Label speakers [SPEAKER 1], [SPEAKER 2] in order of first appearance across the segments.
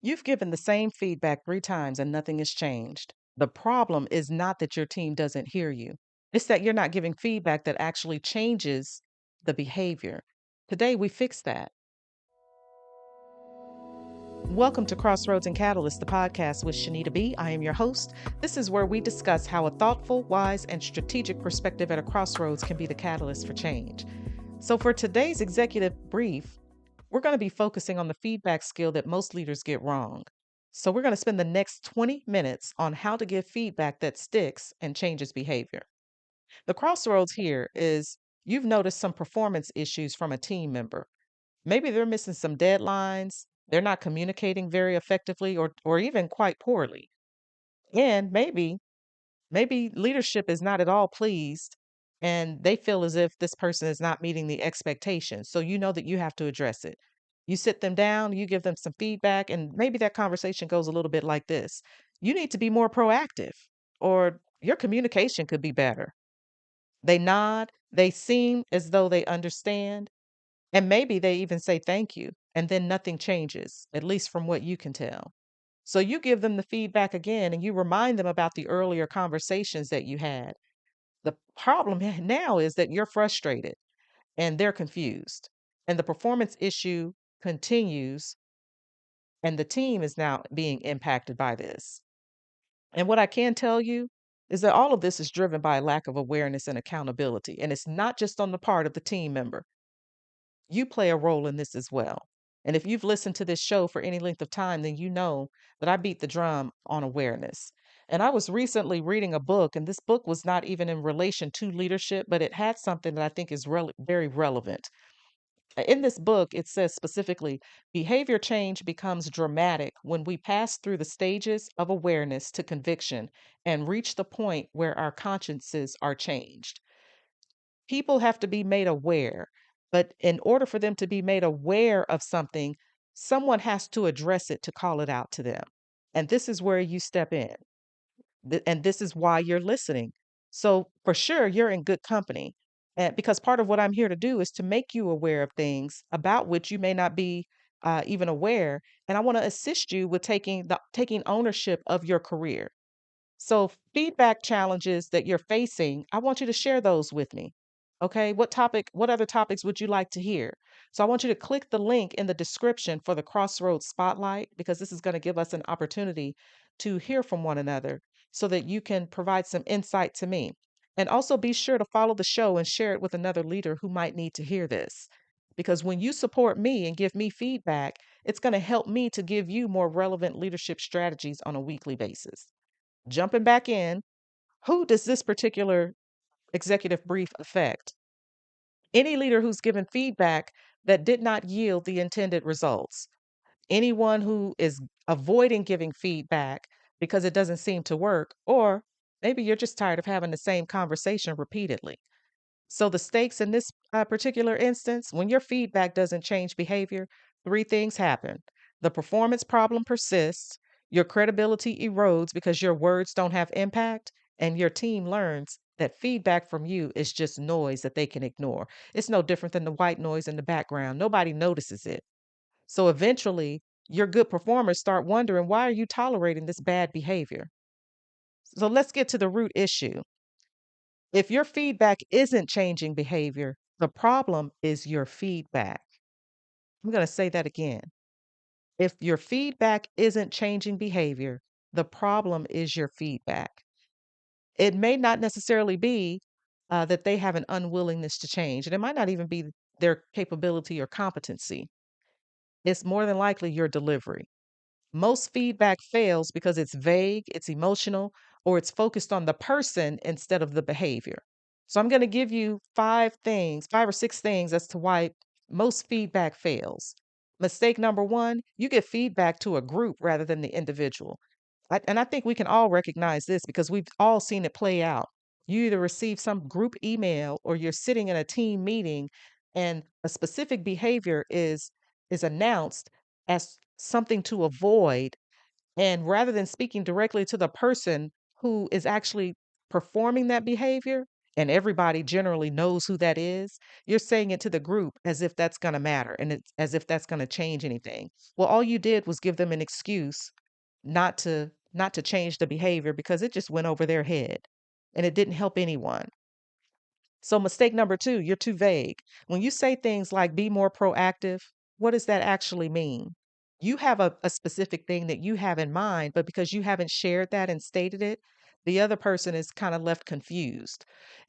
[SPEAKER 1] You've given the same feedback 3 times and nothing has changed. The problem is not that your team doesn't hear you, it's that you're not giving feedback that actually changes the behavior. Today, we fix that. Welcome to Crossroads and Catalyst, the podcast with Shanita B. I am your host. This is where we discuss how a thoughtful, wise, and strategic perspective at a crossroads can be the catalyst for change. So, for today's executive brief, we're going to be focusing on the feedback skill that most leaders get wrong. So, we're going to spend the next 20 minutes on how to give feedback that sticks and changes behavior. The crossroads here is you've noticed some performance issues from a team member. Maybe they're missing some deadlines, they're not communicating very effectively or even quite poorly. And maybe leadership is not at all pleased and they feel as if this person is not meeting the expectations. So you know that you have to address it. You sit them down, you give them some feedback, and maybe that conversation goes a little bit like this. You need to be more proactive, or your communication could be better. They nod, they seem as though they understand, and maybe they even say thank you, and then nothing changes, at least from what you can tell. So you give them the feedback again and you remind them about the earlier conversations that you had. The problem now is that you're frustrated and they're confused, and the performance issue continues, and the team is now being impacted by this. And what I can tell you is that all of this is driven by a lack of awareness and accountability. And it's not just on the part of the team member, you play a role in this as well. And if you've listened to this show for any length of time, then you know that I beat the drum on awareness. And I was recently reading a book, and this book was not even in relation to leadership, but it had something that I think is very relevant. In this book, it says specifically behavior change becomes dramatic when we pass through the stages of awareness to conviction and reach the point where our consciences are changed. People have to be made aware, but in order for them to be made aware of something, someone has to address it to call it out to them. And this is where you step in. And this is why you're listening. So, for sure, you're in good company. And because part of what I'm here to do is to make you aware of things about which you may not be even aware. And I want to assist you with taking ownership of your career. So, feedback challenges that you're facing, I want you to share those with me. Okay, what other topics would you like to hear? So, I want you to click the link in the description for the Crossroads Spotlight because this is going to give us an opportunity to hear from one another so that you can provide some insight to me. And also be sure to follow the show and share it with another leader who might need to hear this. Because when you support me and give me feedback, it's going to help me to give you more relevant leadership strategies on a weekly basis. Jumping back in, who does this particular executive brief affect? Any leader who's given feedback that did not yield the intended results. Anyone who is avoiding giving feedback because it doesn't seem to work, or maybe you're just tired of having the same conversation repeatedly. So, the stakes in this particular instance, when your feedback doesn't change behavior, 3 things happen. The performance problem persists, your credibility erodes because your words don't have impact, and your team learns that feedback from you is just noise that they can ignore. It's no different than the white noise in the background. Nobody notices it. So, eventually, your good performers start wondering, why are you tolerating this bad behavior? So, let's get to the root issue. If your feedback isn't changing behavior, the problem is your feedback. I'm going to say that again. If your feedback isn't changing behavior, the problem is your feedback. It may not necessarily be that they have an unwillingness to change, and it might not even be their capability or competency. It's more than likely your delivery. Most feedback fails because it's vague, it's emotional, or it's focused on the person instead of the behavior. So I'm going to give you 5 things, 5 or 6 things as to why most feedback fails. Mistake number one, you give feedback to a group rather than the individual. And I think we can all recognize this because we've all seen it play out. You either receive some group email or you're sitting in a team meeting and a specific behavior is announced as something to avoid, and rather than speaking directly to the person who is actually performing that behavior, and everybody generally knows who that is, you're saying it to the group as if that's going to matter and it's as if that's going to change anything. Well, all you did was give them an excuse not to change the behavior because it just went over their head and it didn't help anyone. So, mistake number two, you're too vague. When you say things like be more proactive, what does that actually mean? You have a specific thing that you have in mind, but because you haven't shared that and stated it, the other person is kind of left confused.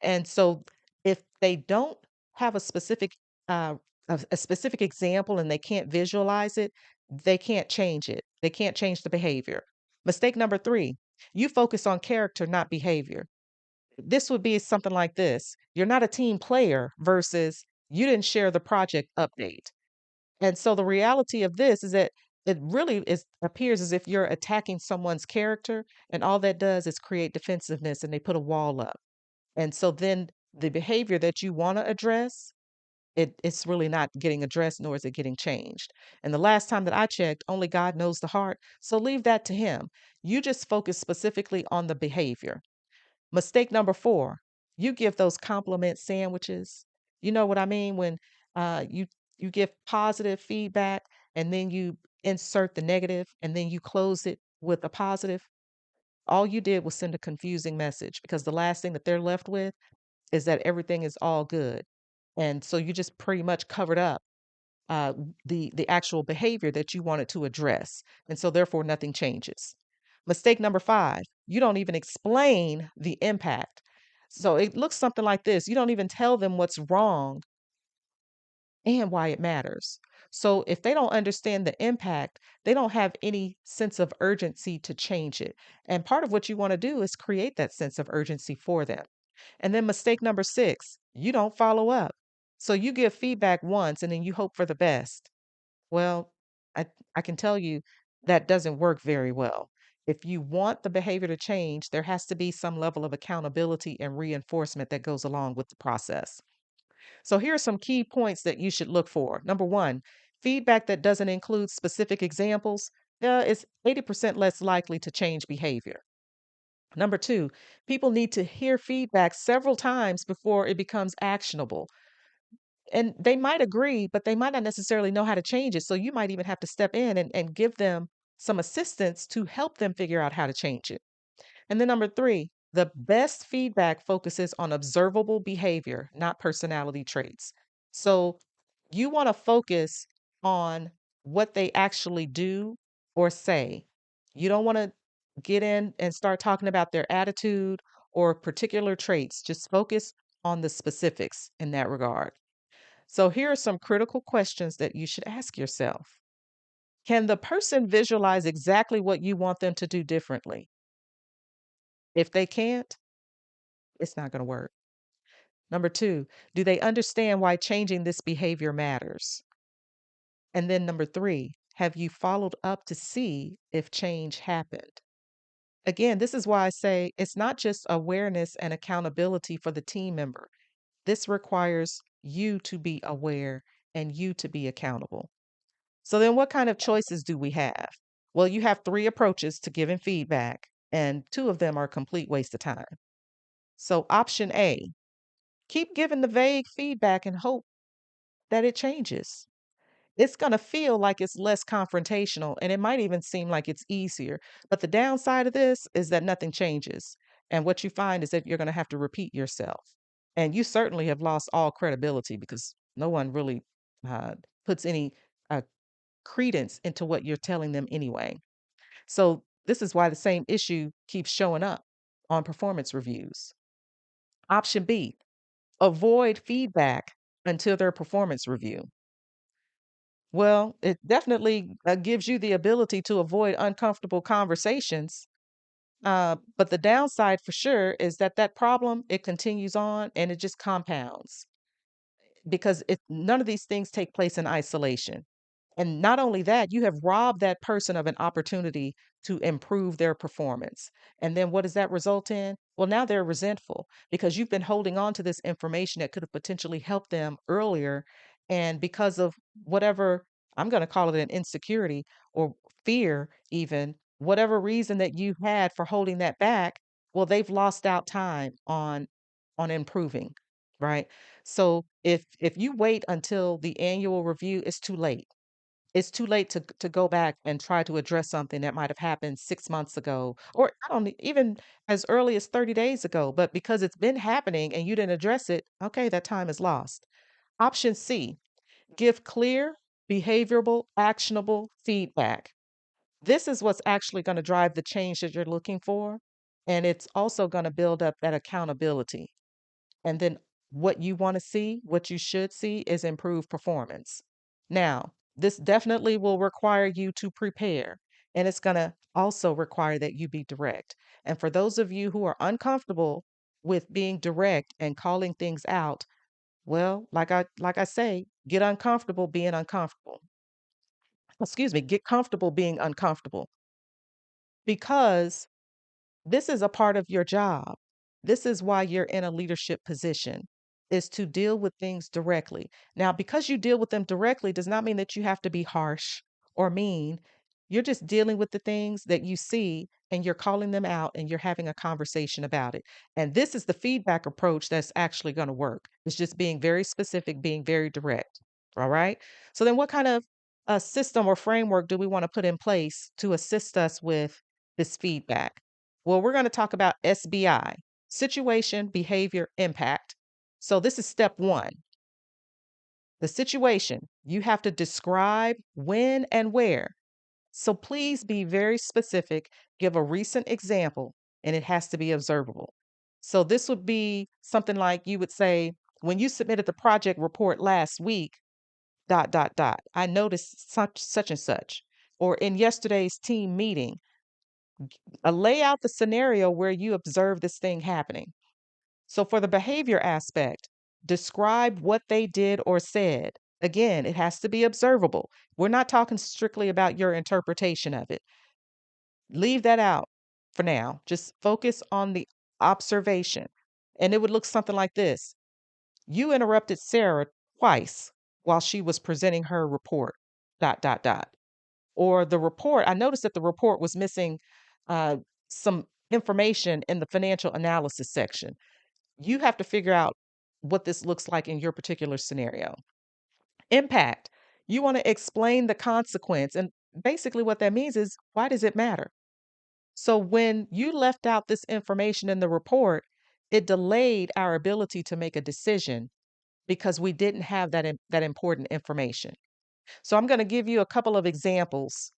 [SPEAKER 1] And so, if they don't have uh, a specific example and they can't visualize it, they can't change it. They can't change the behavior. Mistake number three, you focus on character, not behavior. This would be something like this. You're not a team player versus you didn't share the project update. And so the reality of this is that it really is appears as if you're attacking someone's character, and all that does is create defensiveness and they put a wall up. And so then the behavior that you want to address, it's really not getting addressed nor is it getting changed. And the last time that I checked, only God knows the heart. So leave that to him. You just focus specifically on the behavior. Mistake number four, you give those compliment sandwiches. You know what I mean? When you give positive feedback and then you insert the negative and then you close it with a positive. All you did was send a confusing message because the last thing that they're left with is that everything is all good. And so you just pretty much covered up the actual behavior that you wanted to address, and so therefore nothing changes. Mistake number five: you don't even explain the impact. So it looks something like this: you don't even tell them what's wrong and why it matters. So if they don't understand the impact, they don't have any sense of urgency to change it. And part of what you want to do is create that sense of urgency for them. And then mistake number six, you don't follow up. So you give feedback once and then you hope for the best. Well, I, I can tell you that doesn't work very well. If you want the behavior to change, there has to be some level of accountability and reinforcement that goes along with the process. So here are some key points that you should look for. Number one, feedback that doesn't include specific examples is 80% less likely to change behavior. Number two, people need to hear feedback several times before it becomes actionable. And they might agree, but they might not necessarily know how to change it. So you might even have to step in and give them some assistance to help them figure out how to change it. And then number three, the best feedback focuses on observable behavior, not personality traits. So you want to focus on what they actually do or say. You don't want to get in and start talking about their attitude or particular traits. Just focus on the specifics in that regard. So here are some critical questions that you should ask yourself. Can the person visualize exactly what you want them to do differently? If they can't, it's not going to work. Number two, do they understand why changing this behavior matters? And then number three, have you followed up to see if change happened? Again, this is why I say it's not just awareness and accountability for the team member. This requires you to be aware and you to be accountable. So then what kind of choices do we have? Well, you have three approaches to giving feedback, and two of them are a complete waste of time. So option A, keep giving the vague feedback and hope that it changes. It's going to feel like it's less confrontational and it might even seem like it's easier. But the downside of this is that nothing changes. And what you find is that you're going to have to repeat yourself. And you certainly have lost all credibility because no one really uh, puts any uh, credence into what you're telling them anyway. So, this is why the same issue keeps showing up on performance reviews. Option B, avoid feedback until their performance review. Well, it definitely gives you the ability to avoid uncomfortable conversations. But the downside for sure is that that problem, it continues on and it just compounds because none of these things take place in isolation. And not only that, you have robbed that person of an opportunity to improve their performance. And then what does that result in? Well, now they're resentful because you've been holding on to this information that could have potentially helped them earlier. And because of whatever, I'm going to call it an insecurity or fear, even whatever reason that you had for holding that back, well, they've lost out time on on improving, right? So if you wait until the annual review, it's too late. It's too late to go back and try to address something that might have happened 6 months ago, or I don't even as early as 30 days ago. But because it's been happening and you didn't address it, okay, that time is lost. Option C, give clear, behavioral, actionable feedback. This is what's actually going to drive the change that you're looking for. And it's also going to build up that accountability. And then what you want to see, what you should see is improved performance. Now, this definitely will require you to prepare, and it's going to also require that you be direct. And for those of you who are uncomfortable with being direct and calling things out, well, like I say, get uncomfortable being uncomfortable. Excuse me, get comfortable being uncomfortable because this is a part of your job. This is why you're in a leadership position, is to deal with things directly. Now, because you deal with them directly does not mean that you have to be harsh or mean. You're just dealing with the things that you see and you're calling them out and you're having a conversation about it. And this is the feedback approach that's actually going to work. It's just being very specific, being very direct. All right. So then what kind of a system or framework do we want to put in place to assist us with this feedback? Well, we're going to talk about SBI, situation, behavior, impact. So this is step one. The situation, you have to describe when and where. So please be very specific, give a recent example, and it has to be observable. So this would be something like you would say, when you submitted the project report last week, dot, dot, dot, I noticed such and such. Or in yesterday's team meeting, lay out the scenario where you observe this thing happening. So for the behavior aspect, describe what they did or said. Again, it has to be observable. We're not talking strictly about your interpretation of it. Leave that out for now. Just focus on the observation. And it would look something like this. You interrupted Sarah twice while she was presenting her report, dot, dot, dot. Or the report, I noticed that the report was missing uh, some information in the financial analysis section. You have to figure out what this looks like in your particular scenario. Impact, you want to explain the consequence. And basically, what that means is why does it matter? So, when you left out this information in the report, it delayed our ability to make a decision because we didn't have that important information. So, I'm going to give you a couple of examples.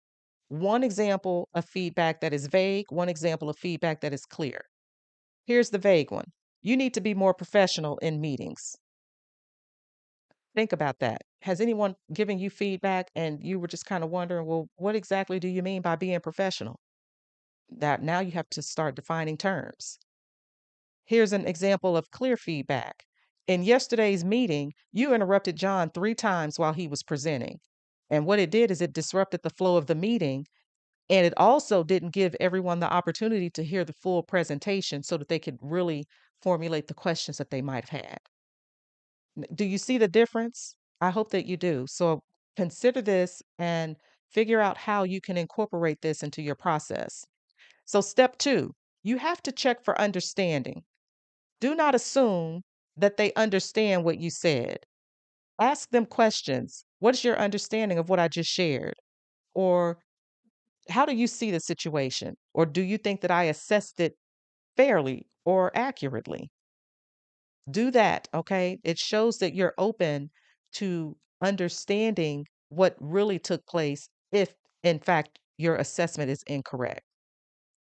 [SPEAKER 1] One example of feedback that is vague, one example of feedback that is clear. Here's the vague one. You need to be more professional in meetings. Think about that. Has anyone given you feedback and you were just kind of wondering, well, what exactly do you mean by being professional? That now you have to start defining terms. Here's an example of clear feedback. In yesterday's meeting, you interrupted John 3 times while he was presenting. And what it did is it disrupted the flow of the meeting. And it also didn't give everyone the opportunity to hear the full presentation so that they could really formulate the questions that they might have had. Do you see the difference? I hope that you do. So consider this and figure out how you can incorporate this into your process. So, step two, you have to check for understanding. Do not assume that they understand what you said. Ask them questions. What is your understanding of what I just shared? Or how do you see the situation? Or do you think that I assessed it fairly or accurately? Do that, okay? It shows that you're open to understanding what really took place if, in fact, your assessment is incorrect.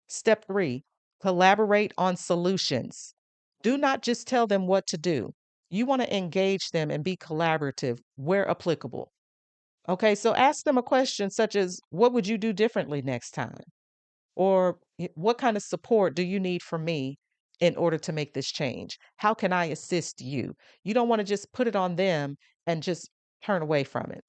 [SPEAKER 1] Step three, collaborate on solutions. Do not just tell them what to do. You want to engage them and be collaborative where applicable. Okay, so ask them a question such as, what would you do differently next time? Or what kind of support do you need from me in order to make this change? How can I assist you? You don't want to just put it on them and just turn away from it.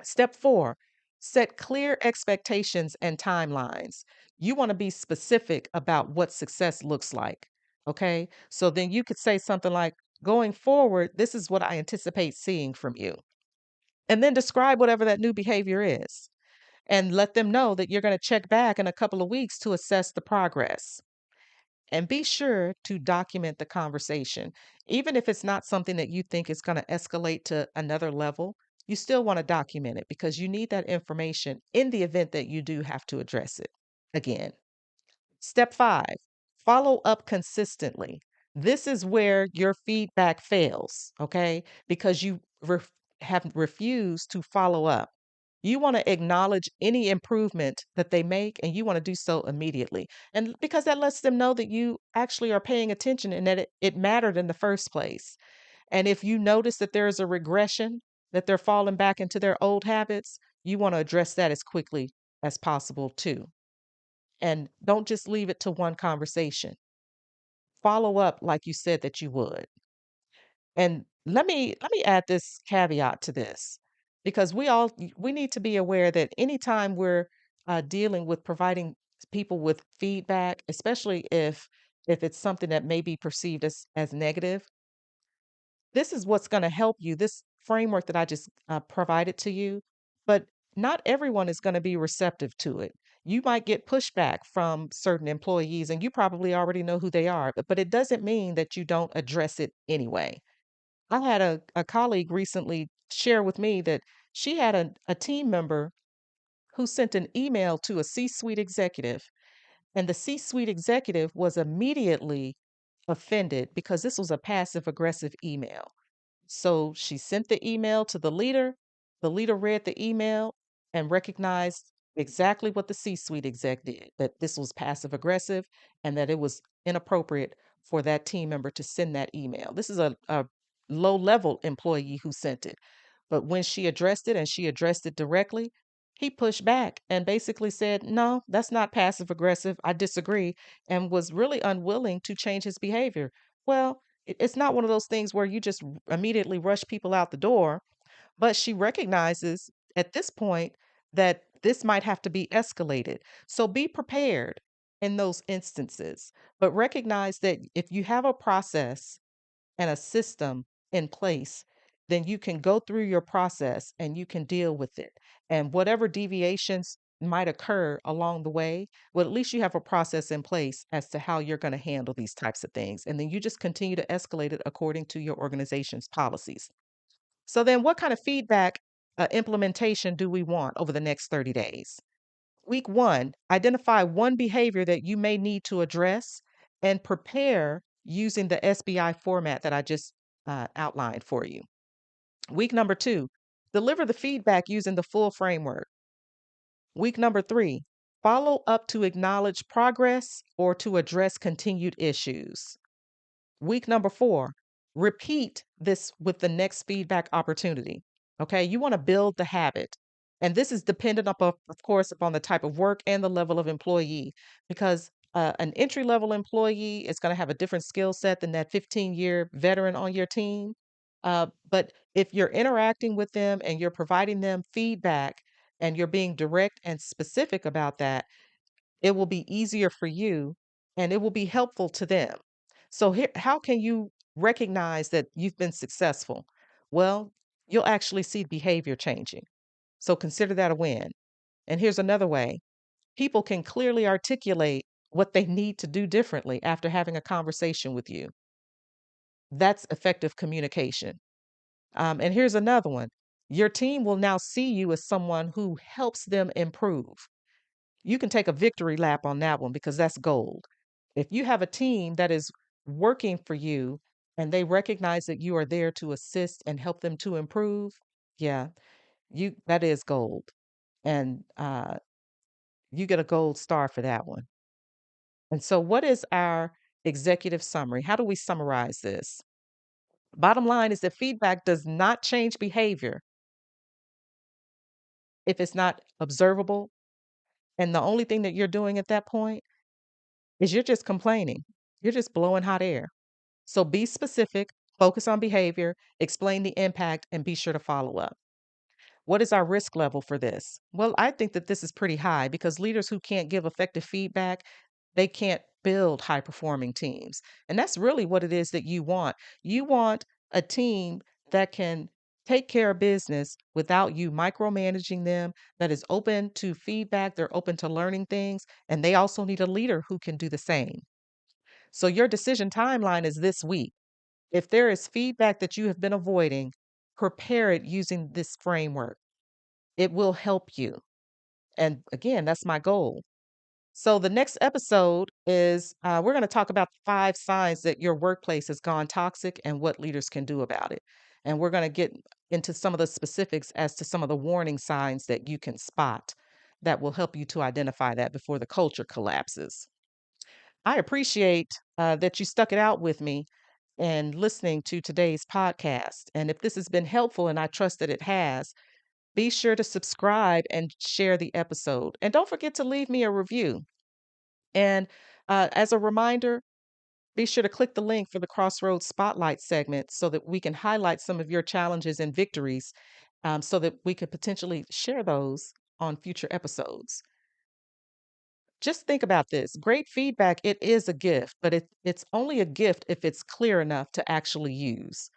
[SPEAKER 1] Step four, set clear expectations and timelines. You want to be specific about what success looks like. Okay. So then you could say something like, going forward, this is what I anticipate seeing from you. And then describe whatever that new behavior is and let them know that you're going to check back in a couple of weeks to assess the progress. And be sure to document the conversation. Even if it's not something that you think is going to escalate to another level, you still want to document it because you need that information in the event that you do have to address it again. Step 5, follow up consistently. This is where your feedback fails, okay? Because you have refused to follow up. You want to acknowledge any improvement that they make and you want to do so immediately. And because that lets them know that you actually are paying attention and that it mattered in the first place. And if you notice that there is a regression, that they're falling back into their old habits, you want to address that as quickly as possible too. And don't just leave it to one conversation. Follow up like you said that you would. And let me add this caveat to this because we need to be aware that anytime we're dealing with providing people with feedback, especially if it's something that may be perceived as negative, this is what's going to help you. This framework that I just provided to you, but not everyone is going to be receptive to it. You might get pushback from certain employees, and you probably already know who they are, but it doesn't mean that you don't address it anyway. I had a colleague recently share with me that she had a team member who sent an email to a C suite executive, and the C suite executive was immediately offended because this was a passive aggressive email. So she sent the email to the leader. The leader read the email and recognized exactly what the C suite exec did, that this was passive aggressive and that it was inappropriate for that team member to send that email. This is a low level employee who sent it. But when she addressed it and she addressed it directly, he pushed back and basically said, no, that's not passive aggressive. I disagree, and was really unwilling to change his behavior. Well, it's not one of those things where you just immediately rush people out the door, but she recognizes at this point that this might have to be escalated. So be prepared in those instances, but recognize that if you have a process and a system in place, then you can go through your process and you can deal with it. And whatever deviations might occur along the way, well, at least you have a process in place as to how you're going to handle these types of things. And then you just continue to escalate it according to your organization's policies. So, then what kind of feedback implementation do we want over the next 30 days? Week 1, identify one behavior that you may need to address and prepare using the SBI format that I just outlined for you. Week number 2, deliver the feedback using the full framework. Week number 3, follow up to acknowledge progress or to address continued issues. Week number 4, repeat this with the next feedback opportunity. Okay, you want to build the habit. And this is dependent of course, upon the type of work and the level of employee, because an entry level employee is going to have a different skill set than that 15-year veteran on your team. But if you're interacting with them and you're providing them feedback and you're being direct and specific about that, it will be easier for you and it will be helpful to them. So, here, how can you recognize that you've been successful? Well, you'll actually see behavior changing. So, consider that a win. And here's another way: people can clearly articulate what they need to do differently after having a conversation with you. That's effective communication. And here's another one: your team will now see you as someone who helps them improve. You can take a victory lap on that one because that's gold. If you have a team that is working for you and they recognize that you are there to assist and help them to improve, yeah, you that is gold. And you get a gold star for that one. And so what is our executive summary? How do we summarize this? Bottom line is that feedback does not change behavior if it's not observable. And the only thing that you're doing at that point is you're just complaining. You're just blowing hot air. So be specific, focus on behavior, explain the impact, and be sure to follow up. What is our risk level for this? Well, I think that this is pretty high because leaders who can't give effective feedback, they can't build high performing teams. And that's really what it is that you want. You want a team that can take care of business without you micromanaging them, that is open to feedback, they're open to learning things, and they also need a leader who can do the same. So your decision timeline is this week. If there is feedback that you have been avoiding, prepare it using this framework. It will help you. And again, that's my goal. So the next episode is we're going to talk about 5 signs that your workplace has gone toxic and what leaders can do about it. And we're going to get into some of the specifics as to some of the warning signs that you can spot that will help you to identify that before the culture collapses. I appreciate that you stuck it out with me and listening to today's podcast. And if this has been helpful, and I trust that it has, be sure to subscribe and share the episode. And don't forget to leave me a review. And as a reminder, be sure to click the link for the Crossroads Spotlight segment so that we can highlight some of your challenges and victories so that we could potentially share those on future episodes. Just think about this. Great feedback, it is a gift, but it's only a gift if it's clear enough to actually use.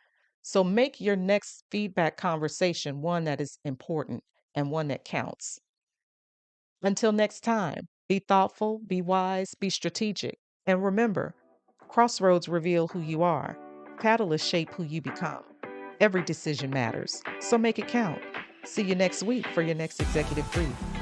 [SPEAKER 1] So make your next feedback conversation one that is important and one that counts. Until next time, be thoughtful, be wise, be strategic. And remember, crossroads reveal who you are, catalysts shape who you become. Every decision matters, so make it count. See you next week for your next executive brief.